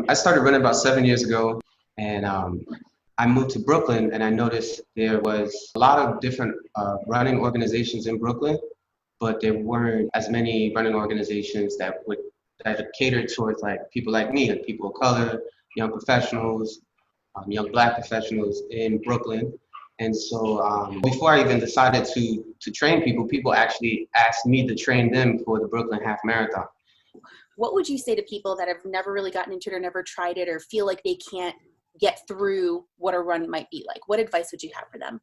I started running about 7 years ago, and I moved to Brooklyn, and I noticed there was a lot of different running organizations in Brooklyn, but there weren't as many running organizations that catered towards like people like me, like people of color, young professionals, young Black professionals in Brooklyn. And so before I even decided to train people, people actually asked me to train them for the Brooklyn Half Marathon. What would you say to people that have never really gotten into it or never tried it or feel like they can't get through what a run might be like? What advice would you have for them?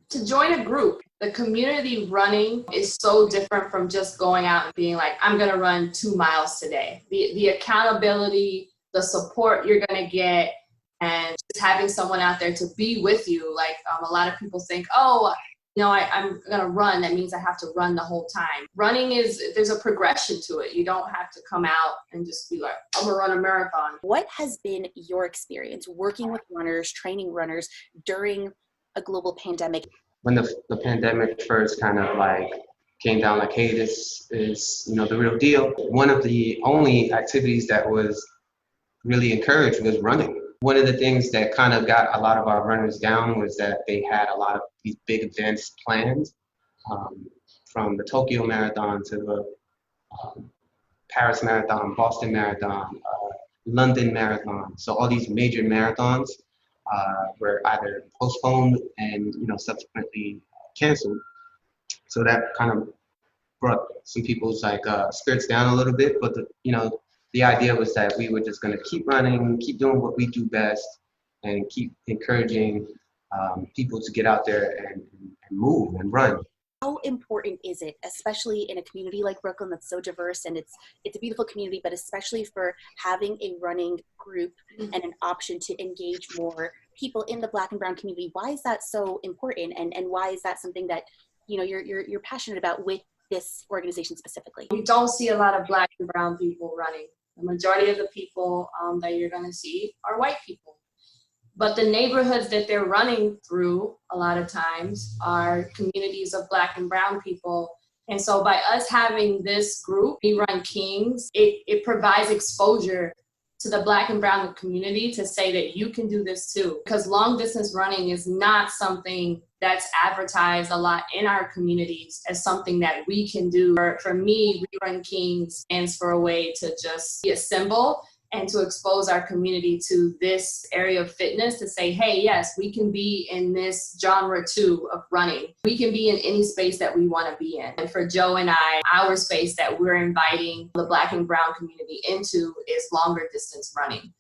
To join a group. The community running is so different from just going out and being like, I'm gonna run 2 miles today. The accountability, the support you're gonna get, and just having someone out there to be with you. Like a lot of people think, oh, I'm gonna run, that means I have to run the whole time. Running there's a progression to it. You don't have to come out and just be like, I'm gonna run a marathon. What has been your experience working with runners, training runners during a global pandemic? When the pandemic first kind of like came down, like, hey, this is, the real deal. One of the only activities that was really encouraged was running. One of the things that kind of got a lot of our runners down was that they had a lot of these big events planned, from the Tokyo Marathon to the Paris Marathon, Boston Marathon, London Marathon. So all these major marathons were either postponed and subsequently canceled. So that kind of brought some people's spirits down a little bit. But the idea was that we were just going to keep running, keep doing what we do best, and keep encouraging people to get out there and move and run. How important is it, especially in a community like Brooklyn that's so diverse, and it's a beautiful community, but especially for having a running group and an option to engage more people in the Black and Brown community? Why is that so important, and why is that something that you're passionate about with this organization specifically? We don't see a lot of Black and Brown people running. The majority of the people that you're going to see are white people. But the neighborhoods that they're running through a lot of times are communities of Black and Brown people. And so by us having this group, We Run Kings, it provides exposure to the Black and Brown community to say that you can do this too. Because long distance running is not something that's advertised a lot in our communities as something that we can do. For me, We Run Kings stands for a way to just be a symbol and to expose our community to this area of fitness, to say, hey, yes, we can be in this genre too of running. We can be in any space that we want to be in. And for Joe and I, our space that we're inviting the Black and Brown community into is longer distance running.